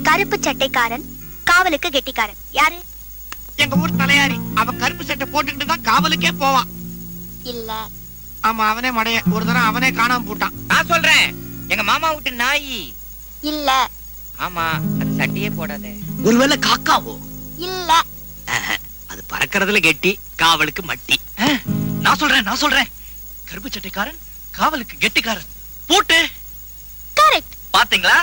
கருப்பு சட்டைக்காரன் காவலுக்கு கெட்டிக்காரன் யாரு? எங்க ஊர் தலையாரி. அவ கருப்பு சட்டை போட்டுக்கிட்டு தான் காவலுக்கே போவான். இல்ல. ஆமா, அவனே மடைய ஒரு தடவை அவனே காணாம போட்டான். நான் சொல்றேன், எங்க மாமா வீட்டு நாய். இல்ல. ஆமா, அது சட்டையே போடாதே. ஒருவேளை காக்காவோ? இல்ல. அது பறக்கறதுல கெட்டி, காவலுக்கு மட்டி. நான் சொல்றேன் கருப்பு சட்டைக்காரன் காவலுக்கு கெட்டிக்காரன் பூட்டு. கரெக்ட். பாத்தீங்களா,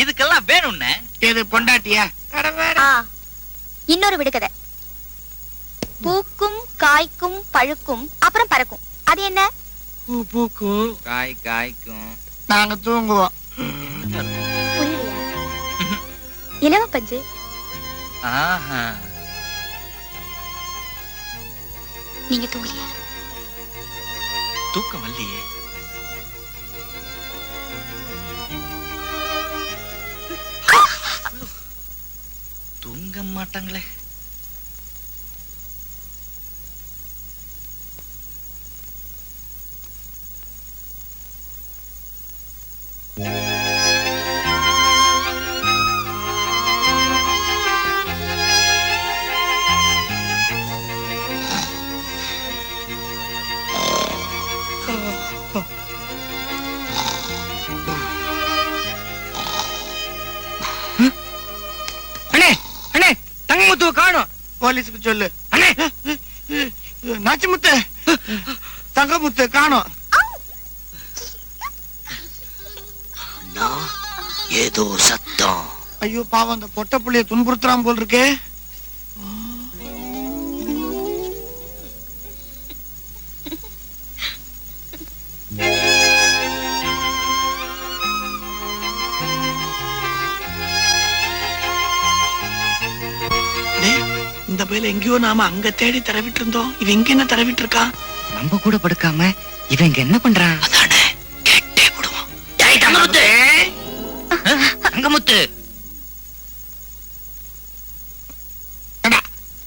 இதுக்கெல்லாம் வேணும்னு. எது பொண்டாட்டியா? இன்னொரு விடுகதை. பூக்கும் காய்க்கும் பழுக்கும் அப்புறம் பறக்கும், அது என்ன? பூ பூக்கும், காய் காய்க்கும், நாங்க தூங்குவோம். இலவ பஞ்சு. ஆஹா, நீங்க தூங்கலையா? தூக்கம் வரலையே. தூங்க மாட்டாங்களே. தங்கமுத்துவ காணோம். போலீஸுக்கு சொல்லு. நாச்சிமுத்து, தங்கமுத்து காணோம். ஏதோ சத்தம். ஐயோ பாவம், அந்த பொட்ட புள்ளைய துன்புறுத்துறான் போல் இருக்கே. இந்த பையில எங்கேயோ நாம அங்க தேடி தரவிட்டு இருந்தோம். இவன் இங்க என்ன தரவிட்டு இருக்கான்? நம்ம கூட படுக்காம இவன் இங்க என்ன பண்றான்? அதானே, கேட்டே விடுவோம். டேய் தங்கமுத்து, தங்கமுத்து,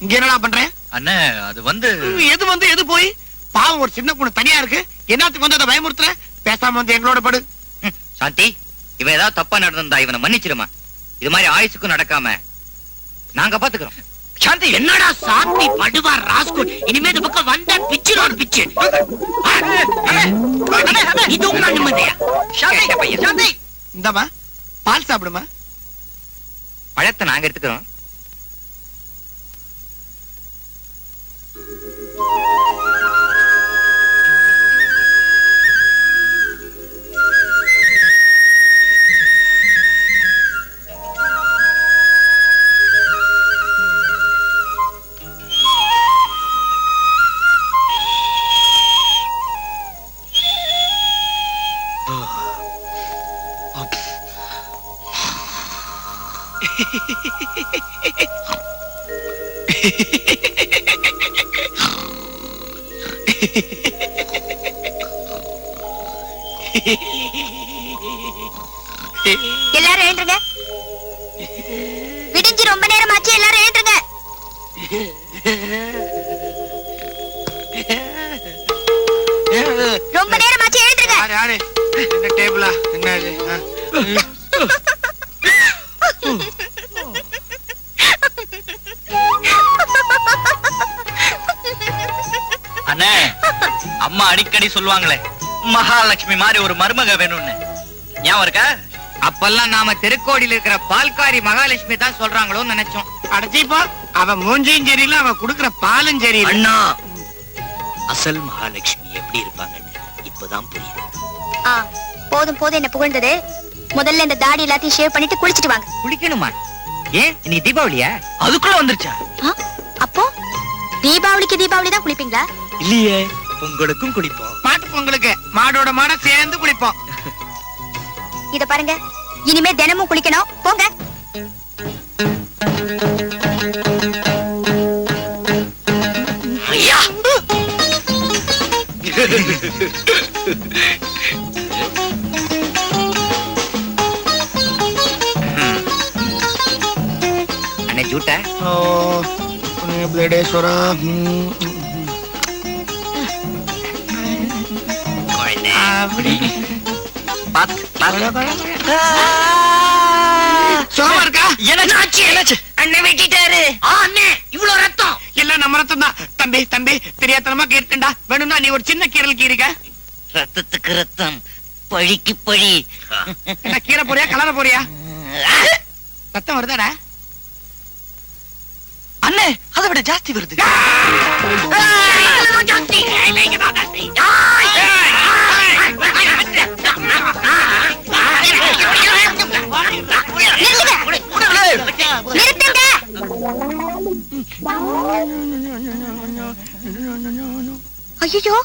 இங்க என்னடா பண்றேன்? அண்ணே, அது வந்து எது போய் பாவம், ஒரு சின்ன பொண்ணு தனியா இருக்கு. என்னத்துக்கு வந்து அதை பயமுறுத்துற? பேசாம வந்து எங்களோட படு. சாந்தி, இவன் ஏதாவது தப்பா நடந்திருந்தா இவனை மன்னிச்சிருமா. இது மாதிரி ஆயுசுக்கும் நடக்காம நாங்க பாத்துக்கிறோம். சாந்தி, என்னடா சாந்தி படுவா ராஸ்கோ, இனிமே இந்த பக்கம் வந்தா பிச்சிரோட பிச்சு. இது உங்க நிம்மதியா? சாந்தி, இந்தமா பால் சாப்பிடுமா. பழத்தை நாங்க எடுத்துக்கிறோம். எல்லாரும் எழுந்துருங்க. விடிஞ்சு ரொம்ப நேரம் ஆச்சு, எல்லாரும் எழுந்துருங்க. ரொம்ப நேரம் ஆச்சு, எழுந்துருங்க. யாரு இந்த டேபிளா? என்னது? அண்ணே, அம்மா அடிக்கடி சொல்லுவாங்களே, மகாலட்சுமி மாதிரி ஒரு மருமக வேணும்னு. ஞாபகம் இருக்கா? அப்பெல்லாம் நாம திருக்கோடியில் இருக்கிற பால்காரி மகாலட்சுமி தான் சொல்றாங்களோன்னு நினைச்சோம். அடைச்சிப்பா, அவன் மூஞ்சியும் சரியில்லை, அவன் குடுக்கற பாலும் சரியில்லை. அண்ணா, அசல் மகாலட்சுமி எப்படி இருப்பாங்கன்னு இப்பதான் புரியுது. போதும் போதும் என்ன புகழ்ந்தது. முதல்ல இந்த தாடி எல்லாத்தையும் ஷேவ் பண்ணிட்டு குளிச்சிட்டு வாங்க. குளிக்கணுமா? ஏன் இன்னைக்கு தீபாவளியா? அதுக்குள்ள வந்துருச்சா? அப்போ தீபாவளிக்கு தீபாவளி தான் குளிப்பீங்களா? இல்லையே, பொங்கலுக்கும் குளிப்போம். மாட்டு பொங்கலுக்கு மாடோட மாட சேர்ந்து குளிப்போம். இத பாருங்க, இனிமே தினமும் குளிக்கணும். போங்க. ஐயா, ஓ பிளேடேஸ்வரா. அப்படி சுகமா இருக்கா? என்னாச்சு? அண்ணன் வெட்டிட்டாரு. அண்ணே இவ்வளவு ரத்தம் இல்ல, நம்ம ரத்தம் தான். தம்பி தம்பி தெரியாதனமா கேட்டுண்டா. வேணும்னா நீ ஒரு சின்ன கீரல் கீரிக்க. ரத்தத்துக்கு ரத்தம், பழிக்கு பழி. என்ன கீரை போறியா கலர போறியா? ரத்தம் வருதாடா? அண்ணே அதை விட ஜாஸ்தி வருது. ஐயோ,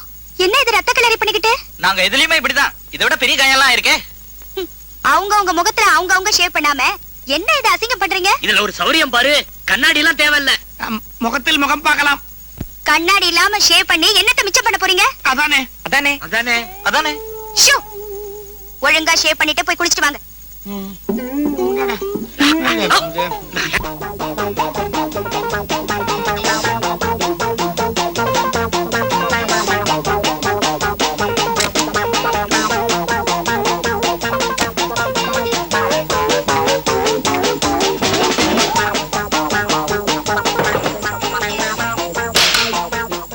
என்ன இது ரத்த கலரி பண்ணிக்கிட்டு? நாங்க எதுலயுமே இப்படிதான். இதை விட பெரிய காயெல்லாம் இருக்கே. அவங்க முகத்துல அவங்க ஷேவ் பண்ணாம என்ன இது அசிங்கம் பண்றீங்க? இதுல ஒரு சௌரியம் பாரு, கண்ணாடி எல்லாம் தேவையில்ல. முகத்தில் முகம் பார்க்கலாம். கண்ணாடி இல்லாம ஷேவ் பண்ணி என்னத்த மிச்சம் பண்ண போறீங்க? அதானே அதானே அதானே அதானே. ஷூ, ஒழுங்கா ஷேவ் பண்ணிட்டு போய் குளிச்சிட்டு வாங்க.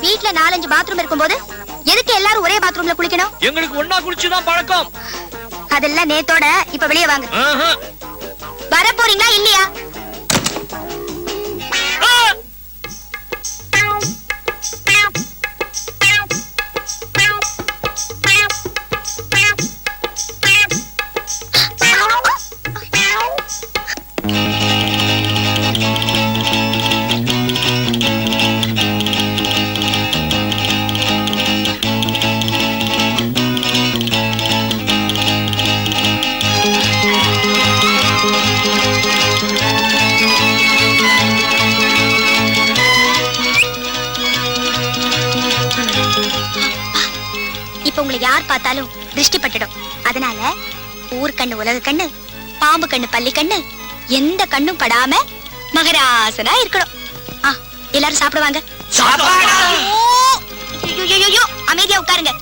வீட்ல 4-5 பாத்ரூம் இருக்கும்போது எதுக்கு எல்லாரும் ஒரே பாத்ரூம்ல குளிக்கணும்? எங்களுக்கு ஒன்னா குளிச்சுதான் பழக்கம். அதெல்லாம் நேத்தோட. இப்ப வெளியே வாங்க. ஆஹா. வர போறீங்களா இல்லையா? இப்ப உங்களை யார் பார்த்தாலும் திருஷ்டி பட்டுடும். அதனால ஊர் கண்ணு உலக கண்ணு, பாம்பு கண்ணு பள்ளி கண்ணு, எந்த கண்ணும் படாம மகராசனா இருக்கணும். எல்லாரும் சாப்பிடுவாங்க. அமைதியா உட்காருங்க.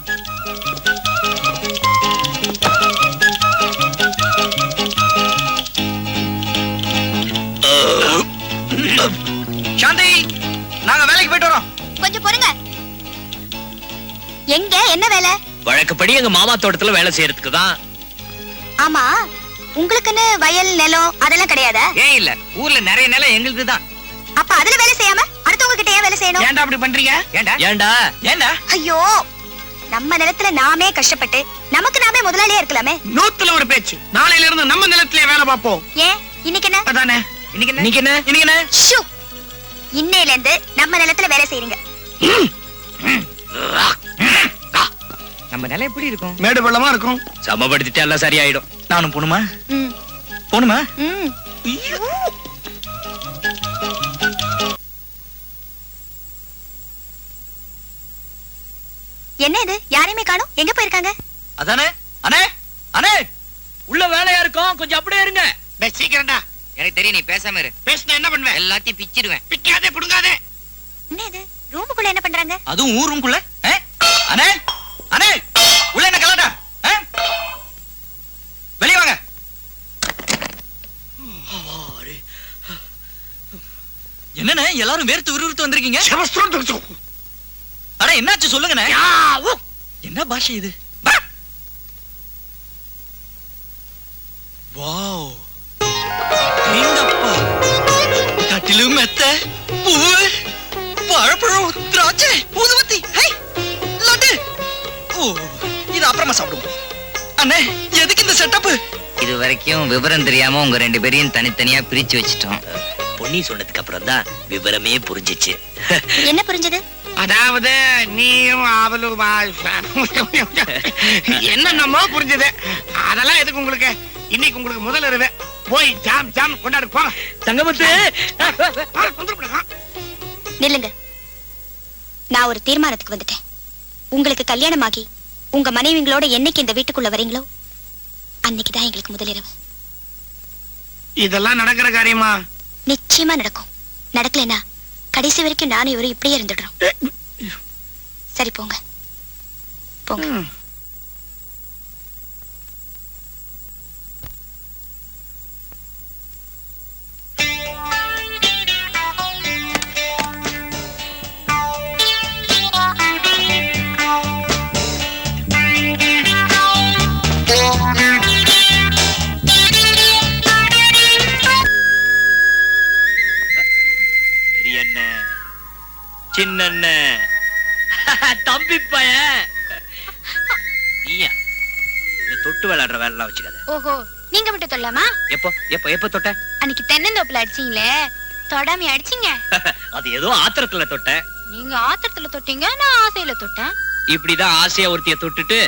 சாந்தி, நாங்க வேலைக்கு போயிட்டு வரோம். கொஞ்சம் பொறுங்க. எங்க என்ன வேலை? வழக்கப்படி எங்க மாமா தோட்டத்துல வேலை செய்யறதுக்கு தான். ஆமா, உங்களுக்குன்னு வயல் நிலம் அதெல்லாம் கிடையாதா? ஏன் இல்ல, ஊர்ல நிறைய நிலம் எங்களுக்கு தான். அப்ப அதுல வேலை செய்யாம அடுத்தவங்க கிட்ட ஏன் வேலை செய்யணும்? ஏன்டா அப்படி பண்றீங்க? ஏண்டா ஏண்டா ஏண்டா? ஐயோ, நம்ம நிலத்துல நாமே கஷ்டப்பட்டு நமக்கு நாமே முதலாளியா இருக்கலாமே. 100ல ஒரு பேச்சு. நாளையில இருந்து நம்ம நிலத்திலே வேலை பார்ப்போம். ஏன் இன்னைக்கு என்ன? அதானே. இன்னைக்கு என்ன? ஷூ, இன்னையில இருந்து நம்ம நிலத்துல வேலை செய்யுங்க. நம்ம நிலம் எப்படி இருக்கும்? மேடு பள்ளமா இருக்கும். சமப்படுத்திட்டு எல்லாம் சரியாயிடும். நானும் போணுமா? ம், போணுமா? ம். என்ன இது? யாரையுமே காணோம். எங்க போயிருக்காங்க? அதானே. அண்ணே அண்ணே, உள்ள வேலையா இருக்கும், கொஞ்சம் அப்படியே இருங்க. டேய் சீக்கிரம்டா. எனக்கு தெரியும், நீ பேசாம இரு. பேசினா என்ன பண்ணுவேன்? எல்லாத்தையும் பிச்சிடுவேன். பிக்காதே புடுங்காதே. என்ன இது? ரூமுக்குள்ள என்ன பண்றாங்க? அதுவும் ஊருக்குள்ள. அண்ணே அண்ணே, உள்ள என்ன கலாட்டா? வெளிய வாங்க. என்னண்ணே எல்லாரும் வேர்த்து விறுவிறுத்து வந்திருக்கீங்க? அட என்னாச்சு சொல்லுங்கண்ணே. என்ன பாஷை இது? வாவ், ஏண்டப்பா, கட்டிலும் மெத்த, பூவு, வாழைப்பழம், திராட்சை, ஊதுவத்தி, லட்டு. ஓ, இது அப்புறமா சாப்பிடுவோம். அண்ணே, எதுக்கு இந்த செட்டப்? இது வரைக்கும் விவரம் தெரியாம உங்க 2 பேரையும் தனித்தனியா பிரிச்சு வச்சிட்டோம். பொன்னி சொன்னதுக்கு அப்புறம் தான் விவரமே புரிஞ்சிச்சு. என்ன புரிஞ்சது? அதாவது நீயும் அவளும் என்னென்னமோ புரிஞ்சது. அதெல்லாம் எதுக்கு உங்களுக்கு? இன்னைக்கு உங்களுக்கு முதல் இரவு. போய் ஜாம் ஜாம் கொண்டாடு போங்க. தங்கமுத்து, நில்லுங்க. நான் ஒரு தீர்மானத்துக்கு வந்துட்டேன். உங்களுக்கு கல்யாணமாகி உங்க மனைவிங்களோட என்னைக்கு இந்த வீட்டுக்குள்ள வரீங்களோ அன்னைக்குதான் எங்களுக்கு முதலிரவு. இதெல்லாம் நடக்கிற காரியமா? நிச்சயமா நடக்கும். நடக்கலனா கடைசி வரைக்கும் நானும் இவரும் இப்படியே இருந்துடுறோம். சரி போங்க போங்க. சின்ன தம்பி பையன் நீயா இந்த தொட்டு விளையாடுற வேலை வச்சுக்காத. ஓஹோ, நீங்க மட்டும் தொல்லாமா? எப்போ எப்போ எப்போ தொட்ட? அன்னைக்கு தென்னந்தோப்புல அடிச்சீங்களே, தொடாம அடிச்சீங்க. அது ஏதோ ஆத்திரத்துல தொட்ட. நீங்க ஆத்திரத்துல தொட்டீங்க, நான் ஆசையில தொட்டேன். இப்படிதான் ஆசையா ஒருத்திய தொட்டுட்டு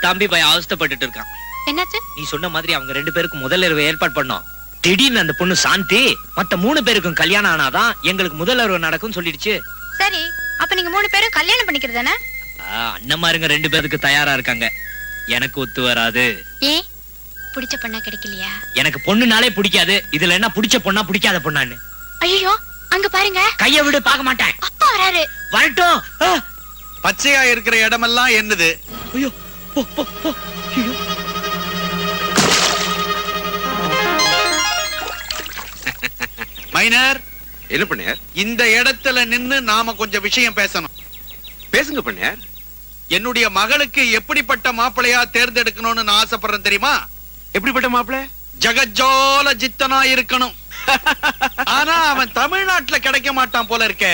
தம்பி பையன் அவஸ்தைப்பட்டுட்டு இருக்கான். என்னாச்சு? நீ சொன்ன மாதிரி அவங்க 2 பேருக்கும் முதல் இரவு ஏற்பாடு பண்ணோம். திடீர்னு அந்த பொண்ணு சாந்தி மத்த 3 பேருக்கும் கல்யாணம் ஆனாதான் எங்களுக்கு முதல் இரவு நடக்கும் சொல்லிடுச்சு. சரி, அப்ப நீங்க 3 பேரும் கல்யாணம் பண்ணிக்கிறது தானே? அண்ணமாருங்க 2 பேருக்கு தயாரா இருக்காங்க. எனக்கு ஒத்து வராது. ஏன்? பிடிச்ச பொண்ணா கிடைக்கலையா? எனக்கு பொண்ணுனாலே பிடிக்காது. இதுல என்ன பிடிச்ச பொண்ணா பிடிக்காத பொண்ணான்னு? ஐயோ, அங்க பாருங்க. கைய விடு, பார்க்க மாட்டேன். அப்பா வராரு. வரட்டும். பச்சையா இருக்கிற இடமெல்லாம் என்னது? ஐயோ போ போ போ. மைனர், என்ன பண்ணார்? இந்த இடத்துல நின்னு நாம கொஞ்சம் விஷயம் பேசணும். பேசுங்க பண்ணார். என்னுடைய மகளுக்கு எப்படிப்பட்ட மாப்பிளையா தேர்ந்தெடுக்கணும்னு நான் ஆசைப்படுறேன் தெரியுமா? எப்படிப்பட்ட மாப்பிள? ஜகஜோல ஜித்தனா இருக்கணும். ஆனா அவன் தமிழ்நாட்டுல கிடைக்க மாட்டான் போல இருக்க.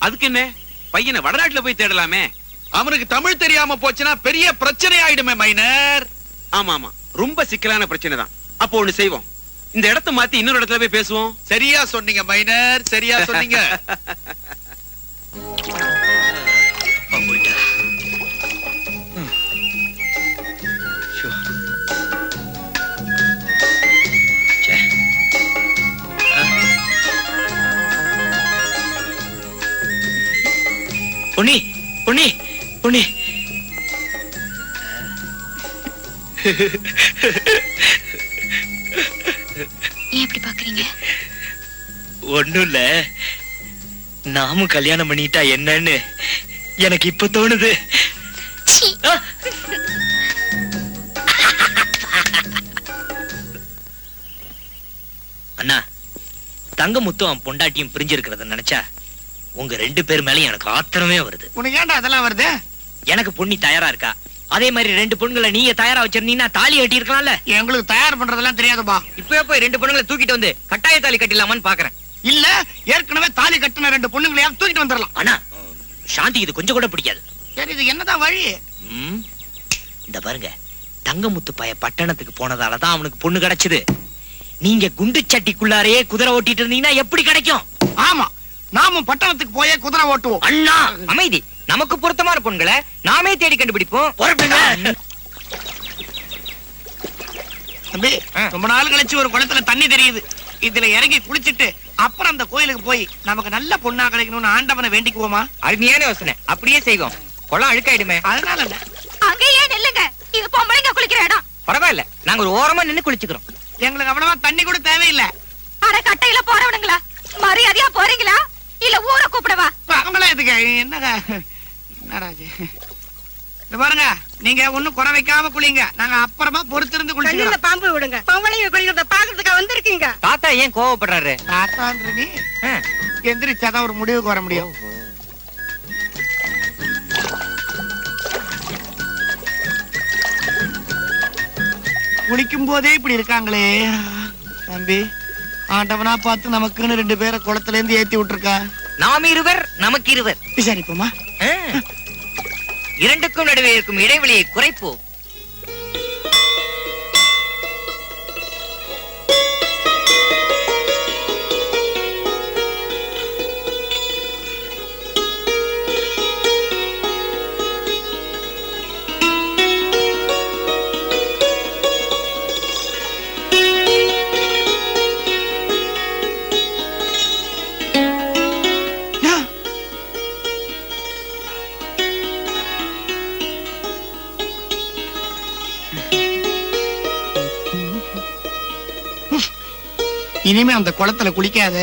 அதுக்கு என்ன, பையனை வடநாட்டுல போய் தேடலாமே. அவனுக்கு தமிழ் தெரியாம போச்சுன்னா பெரிய பிரச்சனை ஆயிடுமே மைனர். ஆமா ஆமா, ரொம்ப சிக்கலான பிரச்சனை தான். அப்போ ஒண்ணு செய்வோம், இந்த இடத்தை மாத்தி இன்னொரு இடத்துல போய் பேசுவோம். சரியா சொன்னீங்க மைனர், சரியா சொன்னீங்க. பொன்னி பொன்னி பொன்னி, ஏன் இப்படி பாக்குறீங்க? ஒண்ணும் இல்ல, நாமும் கல்யாணம் பண்ணிட்டா என்னன்னு எனக்கு இப்ப தோணுது. சீ. அண்ணா, தங்கமுத்தும் அவன் பொண்டாட்டியும் பிரிஞ்சிருக்கிறத நினைச்சா உங்க 2 பேர் மேலயும் எனக்கு ஆத்திரமே வருது. உனக்கு ஏன்டா அதெல்லாம் வருது? எனக்கு பொண்ணி தயாரா இருக்கா, அதே மாதிரி 2 பொண்ணுங்களை நீங்க தயாரா வச்சிருந்தீங்கன்னா தாலி கட்டி இருக்கலாம்ல. எங்களுக்கு தயார் பண்றதெல்லாம் தெரியாதுப்பா. இப்பவே போய் 2 பொண்ணுங்களை தூக்கிட்டு வந்து கட்டாய தாலி கட்டிடலாமான்னு பாக்குறேன். இல்ல, ஏற்கனவே தாலி கட்டின 2 பொண்ணுங்களையாவது தூக்கிட்டு வந்துடலாம். ஆனா சாந்தி இது கொஞ்சம் கூட பிடிக்காது. சரி, இது என்னதான் வழி? இந்த பாருங்க, தங்கமுத்து பைய பட்டணத்துக்கு போனதாலதான் அவனுக்கு பொண்ணு கிடைச்சது. நீங்க குண்டு சட்டிக்குள்ளாரையே குதிரை ஓட்டிட்டு இருந்தீங்கன்னா எப்படி கிடைக்கும்? ஆமா, நாமும் பட்டணத்துக்கு போயே குதிரை ஓட்டுவோம். அண்ணா அமைதி, நமக்கு பொருத்தமான பொண்களை நாமே தேடி கண்டுபிடிப்போம். தம்பி, ரொம்ப நாள் கழிச்சு ஒரு குளத்துல தண்ணி தெரியுது. இதுல இறங்கி குளிச்சிட்டு அப்புறம் அந்த கோயிலுக்கு போய் நமக்கு நல்ல பொண்ணா கிடைக்கணும்னு ஆண்டவனை வேண்டிக்குவோமா? அருமையான யோசனை, அப்படியே செய்வோம். குளம் அழுக்காயிடுமே. அதனால இல்ல. அங்கேயே நில்லுங்க, இது பொம்பளைங்க குளிக்கிற இடம். பரவாயில்ல, நாங்க ஒரு ஓரமா நின்னு குளிச்சுக்கிறோம். எங்களுக்கு அவ்வளவா தண்ணி கூட தேவையில்லை. அரை கட்டையில போறவனுங்களா? மரியாதையா போறீங்களா இல்ல ஊரை கூப்பிடவா? அவங்களா இதுக்கு என்னடா இது? இது பாருங்க, நீங்க ஒண்ணும் குறை வைக்காம குளிங்க. நாங்க அப்புறமா பொறுத்திருந்து குளிச்சுக்கிறோம். பாம்பு விடுங்க. பொம்பளைங்க குளிக்கிறத பாக்குறதுக்கு வந்திருக்கீங்க. தாத்தா ஏன் கோவப்படுறாரு? தாத்தான்ற நீ எந்திரிச்சாதான் ஒரு முடிவுக்கு வர முடியும். குளிக்கும் போதே இப்படி இருக்காங்களே தம்பி. ஆண்டவனா பார்த்து நமக்குன்னு 2 பேரை குளத்துல இருந்து ஏத்தி விட்டுருக்கா. நாம் இருவர் நமக்கு இருவர். விசாரிப்போமா? 2க்கும் நடுவே இருக்கும் இடைவெளியை குறைப்போம். இனிமே அந்த குளத்துல குளிக்காத.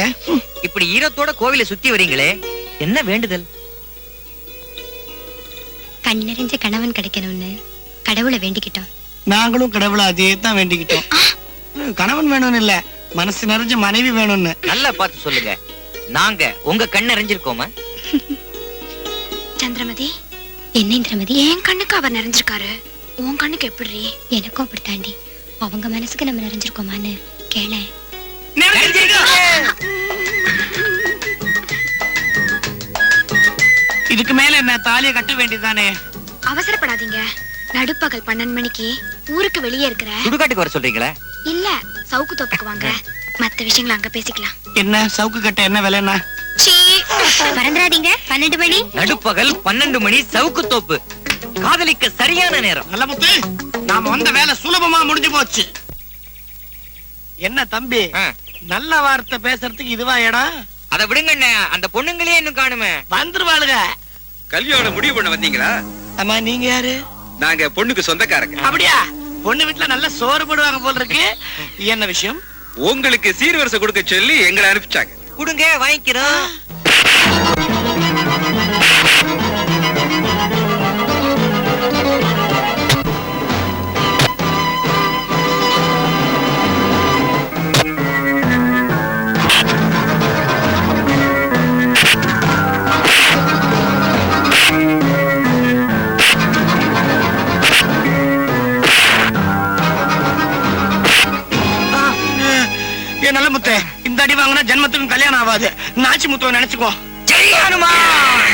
இப்படி ஈரத்தோட கோவிலை சுத்தி வரீங்களே, என்ன வேண்டுதல்? கண் நிறைஞ்ச கணவன் கிடைக்கணும்னு கடவுளை வேண்டிக்கிட்டோம். நாங்களும் கடவுளை அதே தான் வேண்டிக்கிட்டோம். கணவன் வேணும்னு இல்ல, மனசு நிறைஞ்ச மனைவி வேணும்னு. நல்லா பார்த்து சொல்லுங்க. நாங்க உங்க கண் நிறைஞ்சிருக்கோமா? சந்திரமதி, என்ன இந்திரமதி? என் கண்ணுக்கு அவர் நிறைஞ்சிருக்காரு, உன் கண்ணுக்கு எப்படி? எனக்கும் அப்படி தாண்டி. அவங்க மனசுக்கு நம்ம நிறைஞ்சிருக்கோமான்னு கேள. இதுக்கு மேல என்ன, தாலியை கட்ட வேண்டியதானே? அவசரப்படாதீங்க. நடுப்பகல் 12 மணிக்கு ஊருக்கு வெளியே இருக்கிற சுடுகாட்டுக்கு வர சொல்றீங்களா? இல்ல, சவுக்கு தோப்புக்கு வாங்க. மத்த விஷயங்களை அங்க பேசிக்கலாம். என்ன சவுக்கு கட்ட என்ன விலைன்னா? மறந்துடாதீங்க, 12 மணி. நடுப்பகல் 12 மணி, சவுக்கு தோப்பு. காதலிக்க சரியான நேரம். நல்ல முத்து, நாம வந்த வேலை சுலபமா முடிஞ்சு போச்சு. என்ன தம்பி, நல்ல வார்த்தை பேசுறதுக்கு இதுவா இடம்? அதை விடுங்க அண்ணே, அந்த பொண்ணுங்களே இன்னும் காணுமே. வந்துருவாளுங்க. கல்யாணம் முடிவு பண்ண வந்தீங்களா? ஆமா, நீங்க யாரு? நாங்க பொண்ணுக்கு சொந்தக்காரங்க. அப்படியா? பொண்ணு வீட்டுல நல்ல சோறு போடுவாங்க போல இருக்கு. என்ன விஷயம்? உங்களுக்கு சீர்வரிசை கொடுக்க சொல்லி எங்களை அனுப்பிச்சாங்க. கொடுங்க, வாங்கிக்கிறோம். நல்ல முத்து, இந்த அடி வாங்கினா ஜென்மத்துக்கும் கல்யாணம் ஆகாது. நாச்சி முத்துவ நினைச்சுக்கோ. ஜெய் ஹனுமான்.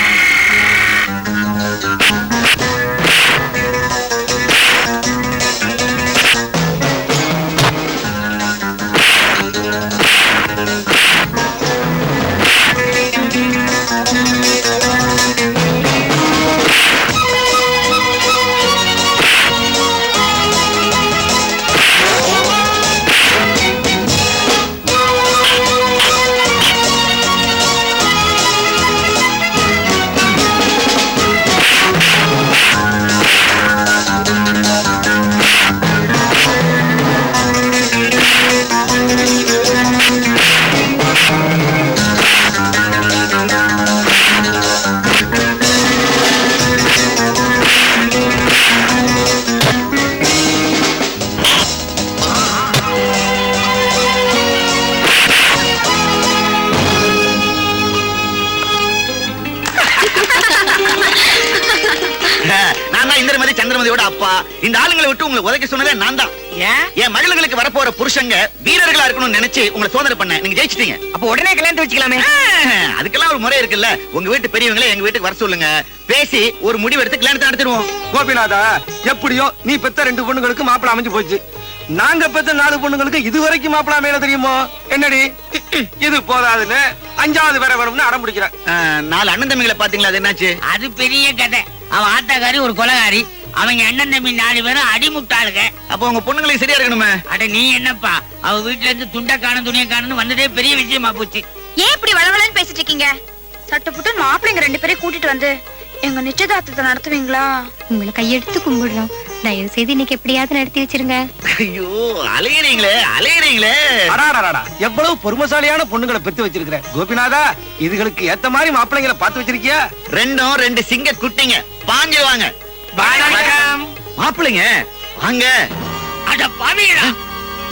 சந்திரமதியோட அப்பா. இந்த ஆளுங்களை விட்டு உங்களை உதைக்க சொன்னதே நான் தான். என் மகளுங்களுக்கு வரப்போற புருஷங்க வீரர்களா இருக்கணும்னு நினைச்சு உங்களை சோதனை பண்ண. நீங்க ஜெயிச்சிட்டீங்க. அப்ப உடனே கல்யாணத்தை வச்சுக்கலாமே. அதுக்கெல்லாம் ஒரு முறை இருக்குல்ல. உங்க வீட்டு பெரியவங்களே எங்க வீட்டுக்கு வர சொல்லுங்க. பேசி ஒரு முடிவு எடுத்து கல்யாணத்தை நடத்திடுவோம். கோபிநாதா, எப்படியோ நீ பெத்த 2 பொண்ணுங்களுக்கு மாப்பிள அமைஞ்சு போச்சு. நாங்க பெத்த 4 பொண்ணுங்களுக்கு இதுவரைக்கும் மாப்பிள அமையல தெரியுமோ? என்னடி இது போதாதுன்னு 5வது வேற வரும்னு அடம் பிடிக்கிறேன். 4 அண்ணன் தம்பிகளை பாத்தீங்களா? அது என்னாச்சு? அது பெரிய கதை. அவன் ஆத்தாக்காரி ஒரு கொலகாரி, அவங்க அண்ணன் தம்பி 4 பேரும் அடிமுட்டாளுங்க. அப்ப உங்க பொண்ணுங்களுக்கு சரியா இருக்கணுமே. அட நீ என்னப்பா, அவ வீட்டுல இருந்து துண்டை காணும் துணியை காணும் வந்ததே பெரிய விஷயமா போச்சு. ஏன் இப்படி வளவளன்னு பேசிட்டு இருக்கீங்க? சட்டப்புட்டு மாப்பிள்ளைங்க 2 பேரையும் கூட்டிட்டு வந்து எங்க நிச்சயதார்த்தத்தை நடத்துவீங்களா? உங்களை கையெடுத்து கும்பிடுறோம். தயவு செய்து இன்னைக்கு எப்படியாவது நடத்தி வச்சிருங்க. ஐயோ, அலையறீங்களே. அடாடாடா, எவ்வளவு பொறுமைசாலியான பொண்ணுங்களை பெத்து வச்சிருக்கிற கோபிநாதா. இதுகளுக்கு ஏத்த மாதிரி மாப்பிள்ளைங்களை பார்த்து வச்சிருக்கியா? 2 சிங்க குட்டிங்க பாஞ்சிருவாங்க. மாப்பிள்ளைங்க வாங்க. அட பாவிகளா,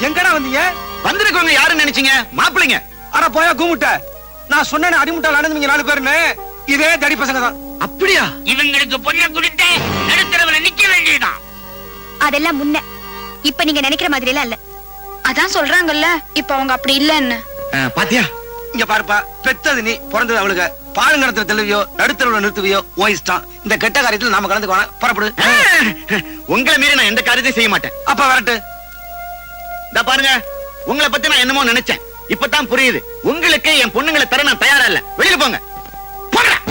எங்கடா வந்தீங்க? வந்திருக்கவங்க யாருன்னு நினைச்சீங்க? மாப்பிள்ளைங்க. அட போயா கூமுட்ட. நான் சொன்னேன் அடிமுட்டால் அனந்தவங்க 4 பேருன்னு. இதே தடி பசங்க தான். அப்படியா? இவங்களுக்கு பொண்ணை கொடுத்து நடுத்தரவுல நிக்க வேண்டியதான். அதெல்லாம் முன்ன. இப்ப நீங்க நினைக்கிற மாதிரி எல்லாம் இல்ல. அதான் சொல்றாங்கல்ல, இப்ப அவங்க அப்படி இல்லன்னு. பாத்தியா? இங்க பாருப்பா, பெத்தது நீ, பிறந்தது அவளுக்கு. பாலுங்கடத்துல தெளிவியோ நடுத்தரவுல நிறுத்துவியோ உன் இஷ்டம். இந்த கெட்ட காரியத்துல நாம கலந்துக்குவாங்க. புறப்படு. உங்களை மீறி நான் எந்த காரியத்தையும் செய்ய மாட்டேன். அப்ப வரட்டு. இந்த பாருங்க, உங்களை பத்தி நான் என்னமோ நினைச்சேன். இப்பதான் புரியுது. உங்களுக்கு என் பொண்ணுங்களை தர நான் தயாரா இல்ல. வெளியில போங்க.